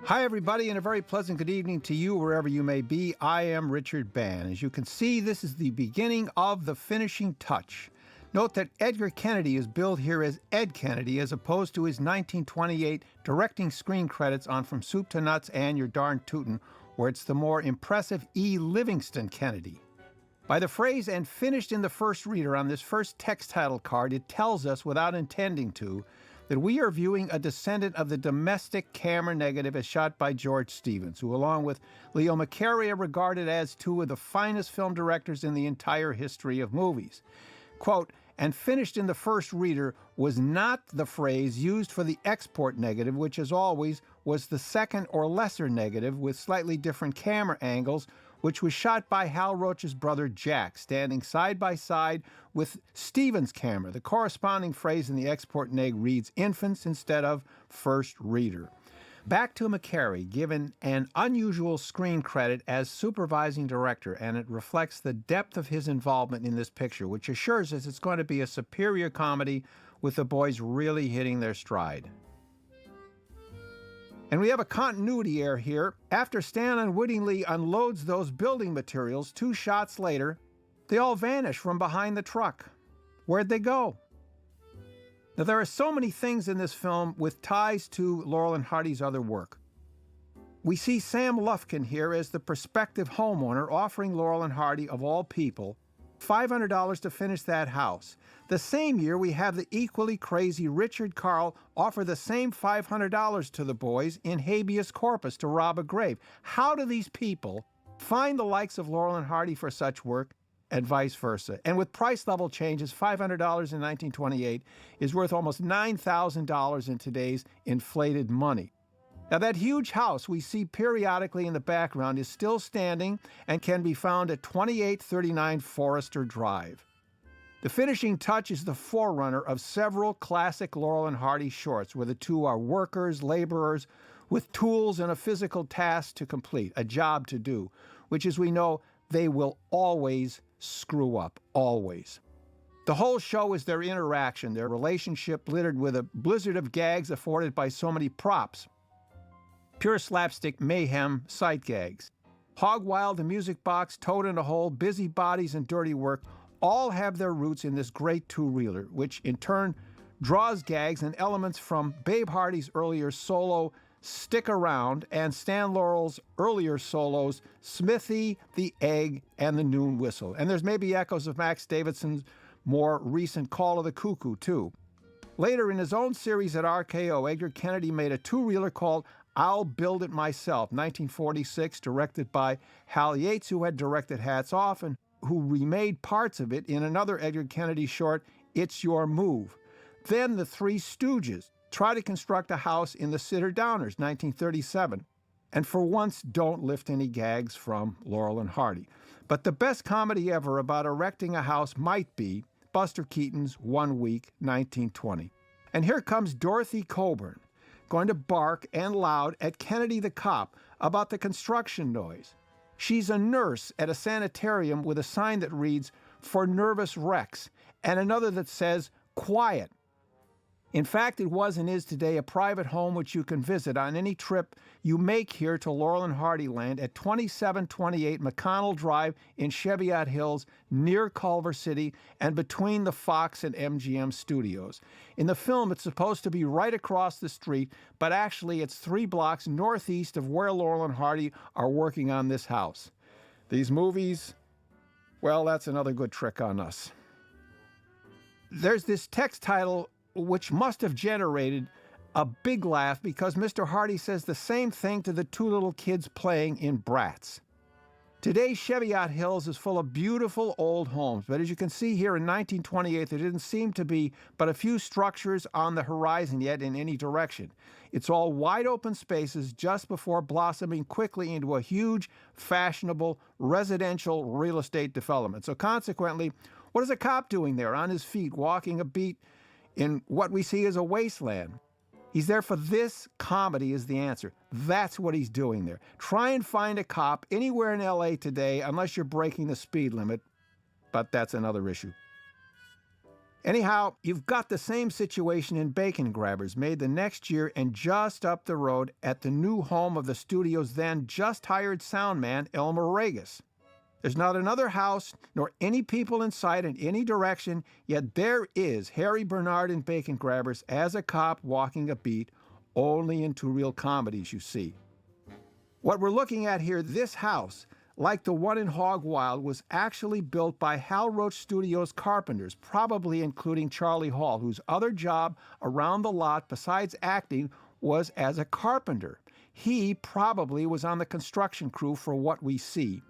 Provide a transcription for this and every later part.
Hi, everybody, and a very pleasant good evening to you wherever you may be. I am Richard Bann. As you can see, this is the beginning of the finishing touch. Note that Edgar Kennedy is billed here as Ed Kennedy as opposed to his 1928 directing screen credits on From Soup to Nuts and You're Darn Tootin', where it's the more impressive E. Livingston Kennedy. By the phrase "and finished in the first reader" on this first text title card, it tells us, without intending to, that we are viewing a descendant of the domestic camera negative as shot by George Stevens, who, along with Leo McCarey, are regarded as two of the finest film directors in the entire history of movies. Quote, "and finished in the first reader" was not the phrase used for the export negative, which, as always, was the second or lesser negative with slightly different camera angles, which was shot by Hal Roach's brother Jack, standing side by side with Stevens' camera. The corresponding phrase in the export neg reads infants instead of first reader. Back to McCarey, given an unusual screen credit as supervising director, and it reflects the depth of his involvement in this picture, which assures us it's going to be a superior comedy with the boys really hitting their stride. And we have a continuity error here. After Stan unwittingly unloads those building materials, 2 shots later, they all vanish from behind the truck. Where'd they go? Now, there are so many things in this film with ties to Laurel and Hardy's other work. We see Sam Lufkin here as the prospective homeowner offering Laurel and Hardy, of all people, $500 to finish that house. The same year, we have the equally crazy Richard Carle offer the same $500 to the boys in habeas corpus to rob a grave. How do these people find the likes of Laurel and Hardy for such work, and vice versa? And with price level changes, $500 in 1928 is worth almost $9,000 in today's inflated money. Now, that huge house we see periodically in the background is still standing and can be found at 2839 Forester Drive. The finishing touch is the forerunner of several classic Laurel and Hardy shorts, where the two are workers, laborers, with tools and a physical task to complete, a job to do, which, as we know, they will always screw up, always. The whole show is their interaction, their relationship littered with a blizzard of gags afforded by so many props. Pure slapstick mayhem sight gags. Hog Wild, the music box, Toad in a Hole, Busy Bodies, and Dirty Work all have their roots in this great two-reeler, which in turn draws gags and elements from Babe Hardy's earlier solo Stick Around and Stan Laurel's earlier solos Smithy, the Egg, and the Noon Whistle. And there's maybe echoes of Max Davidson's more recent Call of the Cuckoo, too. Later, in his own series at RKO, Edgar Kennedy made a two-reeler called I'll Build It Myself, 1946, directed by Hal Yates, who had directed Hats Off and who remade parts of it in another Edgar Kennedy short, It's Your Move. Then the Three Stooges try to construct a house in the Sitter Downers, 1937. And for once, don't lift any gags from Laurel and Hardy. But the best comedy ever about erecting a house might be Buster Keaton's 1 Week, 1920. And here comes Dorothy Coburn, going to bark and loud at Kennedy the cop about the construction noise. She's a nurse at a sanitarium with a sign that reads, "For Nervous Wrecks," and another that says, "Quiet." In fact, it was and is today a private home which you can visit on any trip you make here to Laurel and Hardy Land at 2728 McConnell Drive in Cheviot Hills, near Culver City and between the Fox and MGM studios. In the film, it's supposed to be right across the street, but actually it's 3 blocks northeast of where Laurel and Hardy are working on this house. These movies, well, that's another good trick on us. There's this text title which must have generated a big laugh because Mr. Hardy says the same thing to the 2 little kids playing in Bratz. Today's Cheviot Hills is full of beautiful old homes, but as you can see here in 1928, there didn't seem to be but a few structures on the horizon yet in any direction. It's all wide open spaces just before blossoming quickly into a huge, fashionable, residential real estate development. So consequently, what is a cop doing there on his feet, walking a beat in what we see as a wasteland? He's there for this comedy is the answer. That's what he's doing there. Try and find a cop anywhere in LA today unless you're breaking the speed limit, but that's another issue. Anyhow, you've got the same situation in Bacon Grabbers, made the next year and just up the road at the new home of the studio's then just hired sound man, Elmer Regis. There's not another house nor any people in sight in any direction, yet there is Harry Bernard in Bacon Grabbers as a cop walking a beat, only in two real comedies, you see. What we're looking at here, this house, like the one in Hog Wild, was actually built by Hal Roach Studios carpenters, probably including Charlie Hall, whose other job around the lot besides acting was as a carpenter. He probably was on the construction crew for what we see.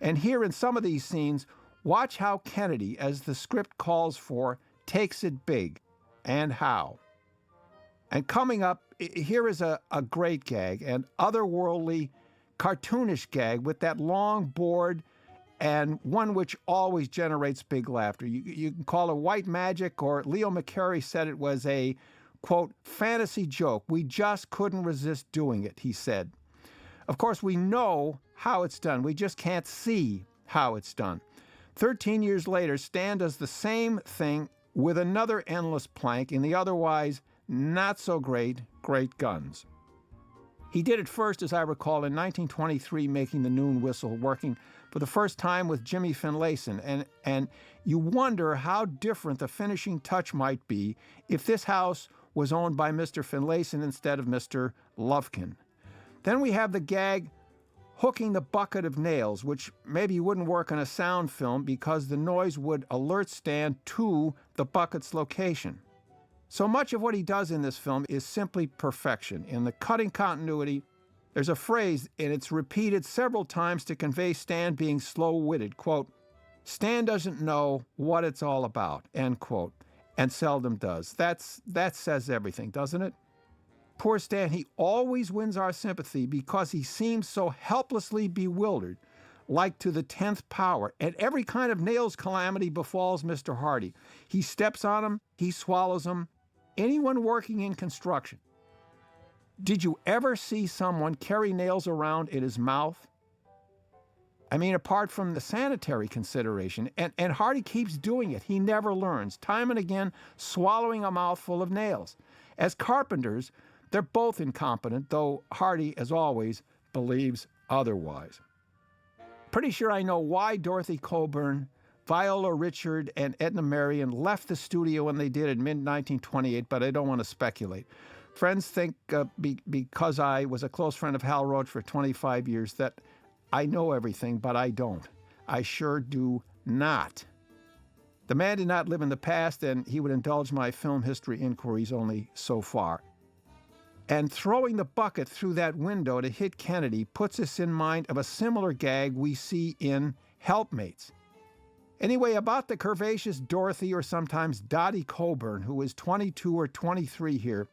And here in some of these scenes, watch how Kennedy, as the script calls for, takes it big, and how. And coming up, here is a great gag, an otherworldly, cartoonish gag with that long board, and one which always generates big laughter. You can call it white magic, or Leo McCarey said it was a, quote, fantasy joke. We just couldn't resist doing it, he said. Of course, we know how it's done. We just can't see how it's done. 13 years later, Stan does the same thing with another endless plank in the otherwise not so great Great Guns. He did it first, as I recall, in 1923, making the noon whistle, working for the first time with Jimmy Finlayson. And you wonder how different the finishing touch might be if this house was owned by Mr. Finlayson instead of Mr. Lufkin. Then we have the gag hooking the bucket of nails, which maybe wouldn't work on a sound film because the noise would alert Stan to the bucket's location. So much of what he does in this film is simply perfection. In the cutting continuity, there's a phrase, and it's repeated several times to convey Stan being slow-witted. Quote, Stan doesn't know what it's all about, end quote, and seldom does. That says everything, doesn't it? Poor Stan, he always wins our sympathy because he seems so helplessly bewildered, like to the 10th power, and every kind of nails calamity befalls Mr. Hardy. He steps on them, he swallows them. Anyone working in construction, did you ever see someone carry nails around in his mouth? I mean, apart from the sanitary consideration, and Hardy keeps doing it. He never learns, time and again, swallowing a mouthful of nails. As carpenters, they're both incompetent, though Hardy, as always, believes otherwise. Pretty sure I know why Dorothy Coburn, Viola Richard, and Edna Marion left the studio when they did in mid-1928, but I don't want to speculate. Friends think because I was a close friend of Hal Roach for 25 years that I know everything, but I don't. I sure do not. The man did not live in the past, and he would indulge my film history inquiries only so far. And throwing the bucket through that window to hit Kennedy puts us in mind of a similar gag we see in Helpmates. Anyway, about the curvaceous Dorothy, or sometimes Dottie Coburn, who is 22 or 23 here,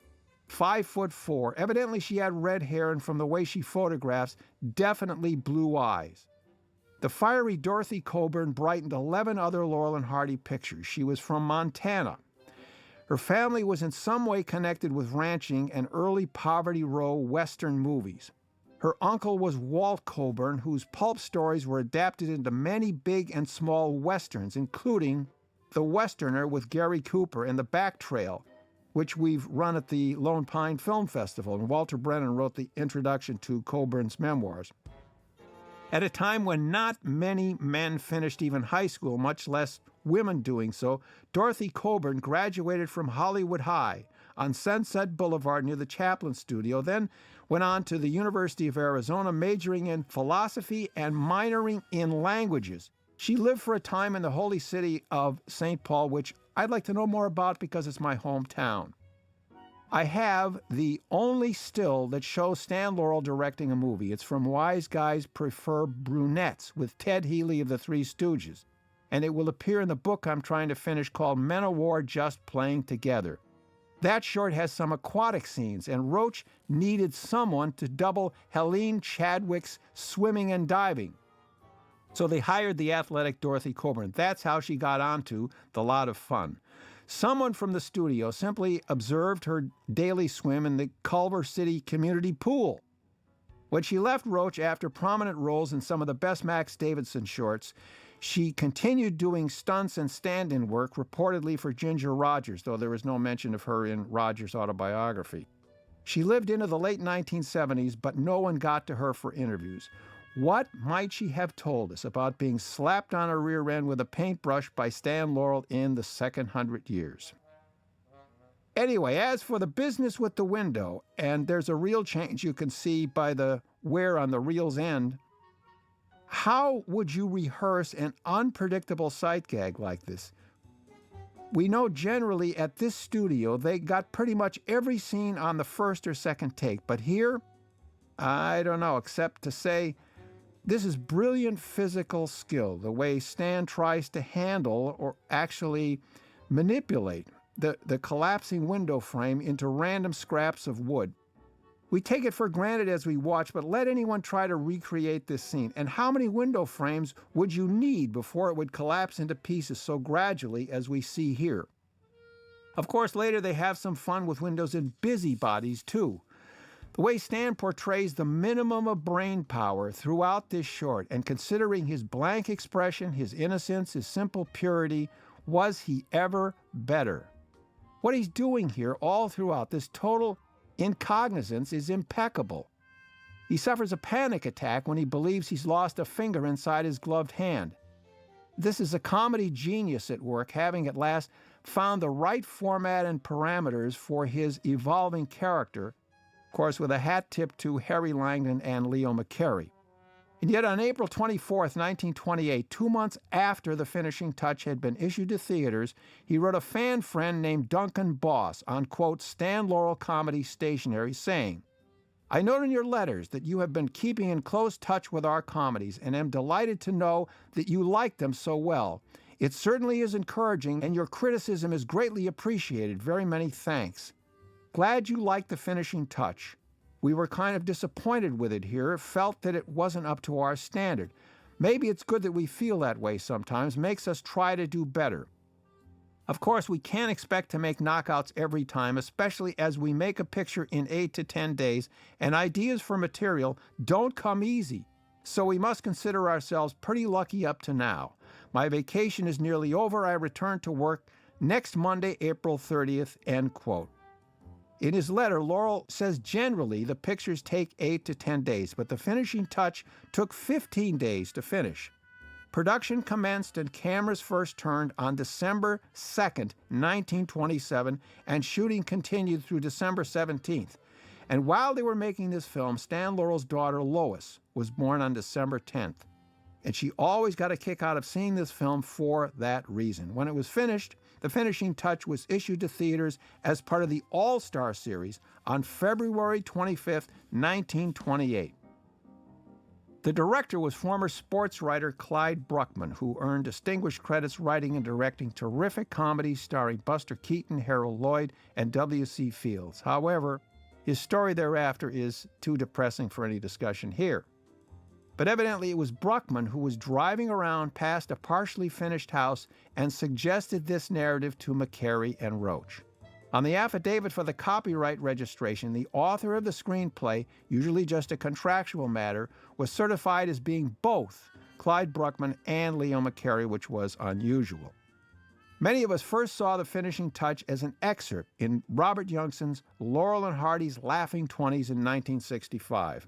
5'4". Evidently she had red hair, and from the way she photographs, definitely blue eyes. The fiery Dorothy Coburn brightened 11 other Laurel and Hardy pictures. She was from Montana. Her family was in some way connected with ranching and early Poverty Row Western movies. Her uncle was Walt Coburn, whose pulp stories were adapted into many big and small Westerns, including The Westerner with Gary Cooper and The Back Trail, which we've run at the Lone Pine Film Festival, and Walter Brennan wrote the introduction to Coburn's memoirs. At a time when not many men finished even high school, much less women doing so, Dorothy Coburn graduated from Hollywood High on Sunset Boulevard near the Chaplin Studio, then went on to the University of Arizona, majoring in philosophy and minoring in languages. She lived for a time in the holy city of St. Paul, which I'd like to know more about because it's my hometown. I have the only still that shows Stan Laurel directing a movie. It's from Wise Guys Prefer Brunettes with Ted Healy of the Three Stooges, and it will appear in the book I'm trying to finish called Men of War Just Playing Together. That short has some aquatic scenes, and Roach needed someone to double Helene Chadwick's swimming and diving. So they hired the athletic Dorothy Coburn. That's how she got onto The Lot of Fun. Someone from the studio simply observed her daily swim in the Culver City community pool. When she left Roach after prominent roles in some of the best Max Davidson shorts, She continued doing stunts and stand-in work, reportedly for Ginger Rogers, though there is no mention of her in Rogers' autobiography. She lived into the late 1970s, but no one got to her for interviews. What might she have told us about being slapped on her rear end with a paintbrush by Stan Laurel in the second 100 years? Anyway, as for the business with the window, and there's a real change you can see by the wear on the reel's end, how would you rehearse an unpredictable sight gag like this? We know generally at this studio they got pretty much every scene on the first or second take, but here, I don't know, except to say this is brilliant physical skill, the way Stan tries to handle or actually manipulate the collapsing window frame into random scraps of wood. We take it for granted as we watch, but let anyone try to recreate this scene. And how many window frames would you need before it would collapse into pieces so gradually as we see here? Of course, later they have some fun with windows in busybodies, too. The way Stan portrays the minimum of brain power throughout this short, and considering his blank expression, his innocence, his simple purity, was he ever better? What he's doing here all throughout, this total incognizance, is impeccable. He suffers a panic attack when he believes he's lost a finger inside his gloved hand. This is a comedy genius at work, having at last found the right format and parameters for his evolving character, of course with a hat tip to Harry Langdon and Leo McCarey. And yet on April 24, 1928, 2 months after the finishing touch had been issued to theaters, he wrote a fan friend named Duncan Boss on, quote, Stan Laurel Comedy Stationery, saying, I note in your letters that you have been keeping in close touch with our comedies and am delighted to know that you like them so well. It certainly is encouraging, and your criticism is greatly appreciated. Very many thanks. Glad you liked the finishing touch. We were kind of disappointed with it here, felt that it wasn't up to our standard. Maybe it's good that we feel that way sometimes, makes us try to do better. Of course, we can't expect to make knockouts every time, especially as we make a picture in 8 to 10 days, and ideas for material don't come easy. So we must consider ourselves pretty lucky up to now. My vacation is nearly over. I return to work next Monday, April 30th, end quote. In his letter, Laurel says generally the pictures take 8 to 10 days, but the finishing touch took 15 days to finish. Production commenced and cameras first turned on December 2nd, 1927, and shooting continued through December 17th. And while they were making this film, Stan Laurel's daughter, Lois, was born on December 10th. And she always got a kick out of seeing this film for that reason. When it was finished, the finishing touch was issued to theaters as part of the All-Star series on February 25th, 1928. The director was former sports writer Clyde Bruckman, who earned distinguished credits writing and directing terrific comedies starring Buster Keaton, Harold Lloyd, and W.C. Fields. However, his story thereafter is too depressing for any discussion here. But evidently it was Bruckman who was driving around past a partially finished house and suggested this narrative to McCarey and Roach. On the affidavit for the copyright registration, the author of the screenplay, usually just a contractual matter, was certified as being both Clyde Bruckman and Leo McCarey, which was unusual. Many of us first saw the finishing touch as an excerpt in Robert Youngson's Laurel and Hardy's Laughing Twenties in 1965.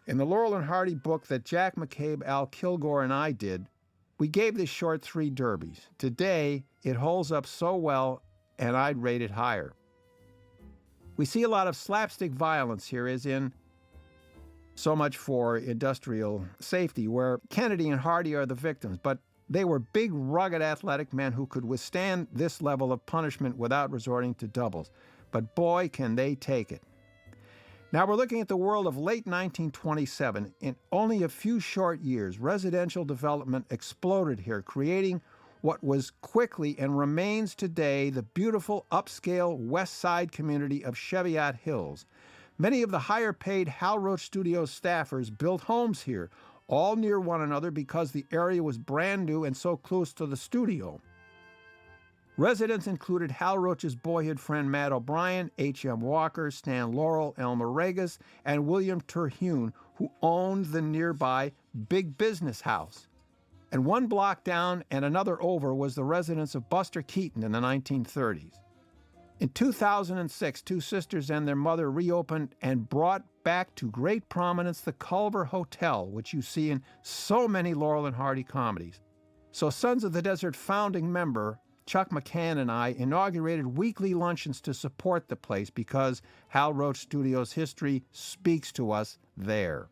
In the Laurel and Hardy book that Jack McCabe, Al Kilgore, and I did, we gave this short 3 derbies. Today, it holds up so well, and I'd rate it higher. We see a lot of slapstick violence here, as in So Much for Industrial Safety, where Kennedy and Hardy are the victims, but they were big, rugged, athletic men who could withstand this level of punishment without resorting to doubles. But boy, can they take it. Now we're looking at the world of late 1927. In only a few short years, residential development exploded here, creating what was quickly and remains today the beautiful upscale West Side community of Cheviot Hills. Many of the higher-paid Hal Roach Studios staffers built homes here, all near one another because the area was brand new and so close to the studio. Residents included Hal Roach's boyhood friend Matt O'Brien, H.M. Walker, Stan Laurel, Elmer Regas, and William Terhune, who owned the nearby Big Business House. And one block down and another over was the residence of Buster Keaton in the 1930s. In 2006, two sisters and their mother reopened and brought back to great prominence the Culver Hotel, which you see in so many Laurel and Hardy comedies. So Sons of the Desert founding member Chuck McCann and I inaugurated weekly luncheons to support the place because Hal Roach Studios history speaks to us there.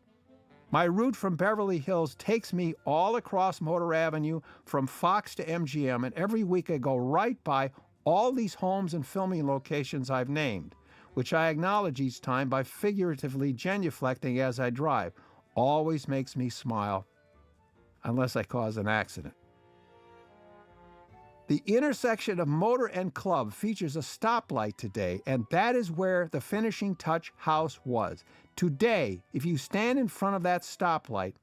My route from Beverly Hills takes me all across Motor Avenue from Fox to MGM, and every week I go right by all these homes and filming locations I've named, which I acknowledge each time by figuratively genuflecting as I drive. Always makes me smile, unless I cause an accident. The intersection of Motor and Club features a stoplight today, and that is where the finishing touch house was. Today, if you stand in front of that stoplight,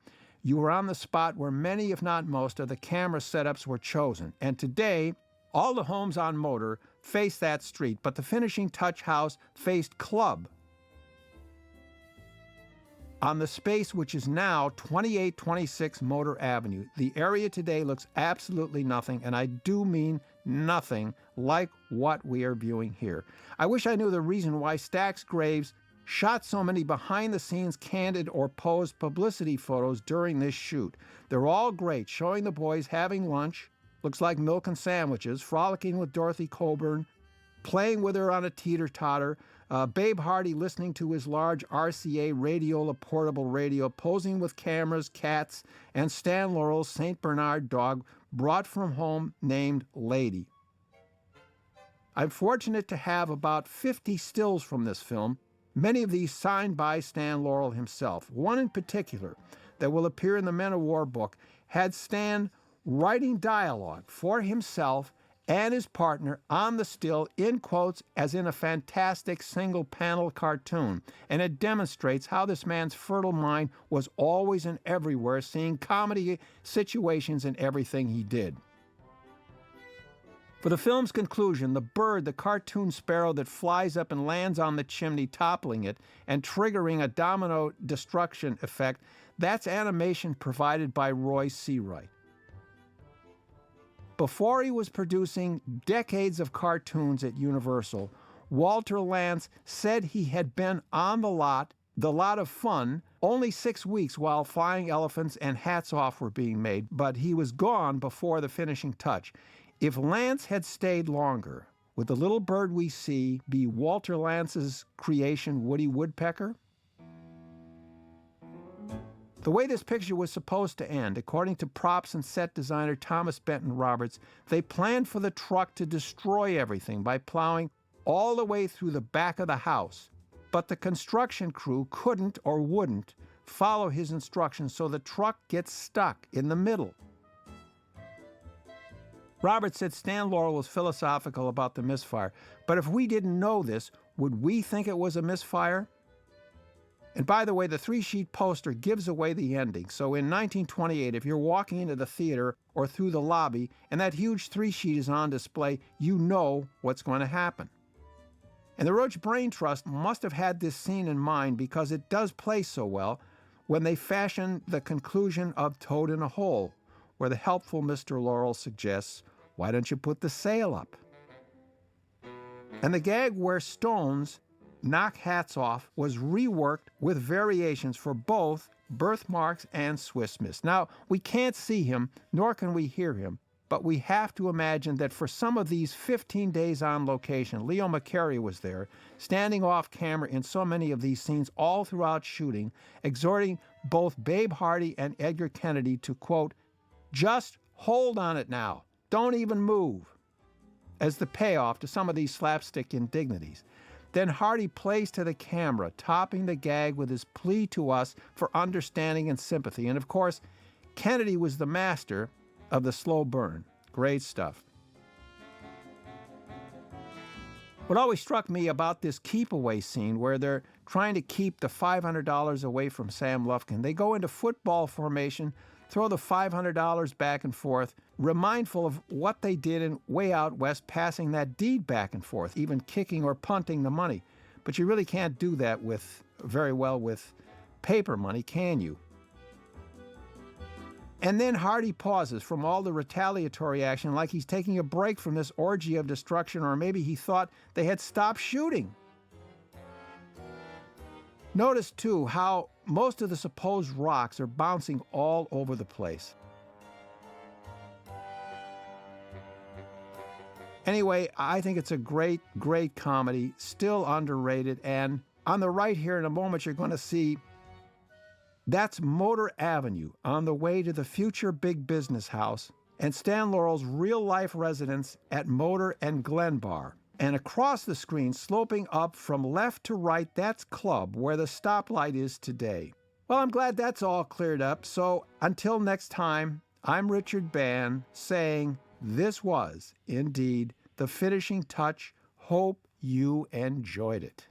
you are on the spot where many, if not most, of the camera setups were chosen. And today, all the homes on Motor face that street, but the finishing touch house faced Club on the space which is now 2826 Motor Avenue. The area today looks absolutely nothing, and I do mean nothing, like what we are viewing here. I wish I knew the reason why Stax Graves shot so many behind-the-scenes candid or posed publicity photos during this shoot. They're all great, showing the boys having lunch, looks like milk and sandwiches, frolicking with Dorothy Coburn, playing with her on a teeter-totter, Babe Hardy listening to his large RCA Radiola portable radio, posing with cameras, cats, and Stan Laurel's St. Bernard dog brought from home named Lady. I'm fortunate to have about 50 stills from this film, many of these signed by Stan Laurel himself. One in particular that will appear in the Men of War book had Stan writing dialogue for himself and his partner on the still, in quotes, as in a fantastic single-panel cartoon. And it demonstrates how this man's fertile mind was always and everywhere, seeing comedy situations in everything he did. For the film's conclusion, the bird, the cartoon sparrow that flies up and lands on the chimney, toppling it and triggering a domino destruction effect, that's animation provided by Roy Seawright. Before he was producing decades of cartoons at Universal, Walter Lantz said he had been on the lot of fun, only 6 weeks while Flying Elephants and Hats Off were being made, but he was gone before the finishing touch. If Lantz had stayed longer, would the little bird we see be Walter Lantz's creation, Woody Woodpecker? The way this picture was supposed to end, according to props and set designer Thomas Benton Roberts, they planned for the truck to destroy everything by plowing all the way through the back of the house. But the construction crew couldn't or wouldn't follow his instructions, so the truck gets stuck in the middle. Roberts said Stan Laurel was philosophical about the misfire, but if we didn't know this, would we think it was a misfire? And by the way, the 3-sheet poster gives away the ending. So in 1928, if you're walking into the theater or through the lobby and that huge 3-sheet is on display, you know what's going to happen. And the Roach Brain Trust must have had this scene in mind because it does play so well when they fashion the conclusion of Toad in a Hole, where the helpful Mr. Laurel suggests, why don't you put the sail up? And the gag where stones knock hats off was reworked with variations for both Birthmarks and Swiss Miss. Now, we can't see him, nor can we hear him, but we have to imagine that for some of these 15 days on location, Leo McCarey was there, standing off camera in so many of these scenes all throughout shooting, exhorting both Babe Hardy and Edgar Kennedy to, quote, just hold on it now, don't even move, as the payoff to some of these slapstick indignities. Then Hardy plays to the camera, topping the gag with his plea to us for understanding and sympathy. And of course, Kennedy was the master of the slow burn. Great stuff. What always struck me about this keep-away scene where they're trying to keep the $500 away from Sam Lufkin, they go into football formation, throw the $500 back and forth, remindful of what they did in Way Out West, passing that deed back and forth, even kicking or punting the money. But you really can't do that very well with paper money, can you? And then Hardy pauses from all the retaliatory action like he's taking a break from this orgy of destruction, or maybe he thought they had stopped shooting. Notice, too, how most of the supposed rocks are bouncing all over the place. Anyway, I think it's a great, great comedy, still underrated. And on the right here in a moment, you're going to see that's Motor Avenue on the way to the future big business house and Stan Laurel's real-life residence at Motor and Glen Bar. And across the screen, sloping up from left to right, that's Club, where the stoplight is today. Well, I'm glad that's all cleared up. So until next time, I'm Richard Bann saying this was, indeed, the finishing touch. Hope you enjoyed it.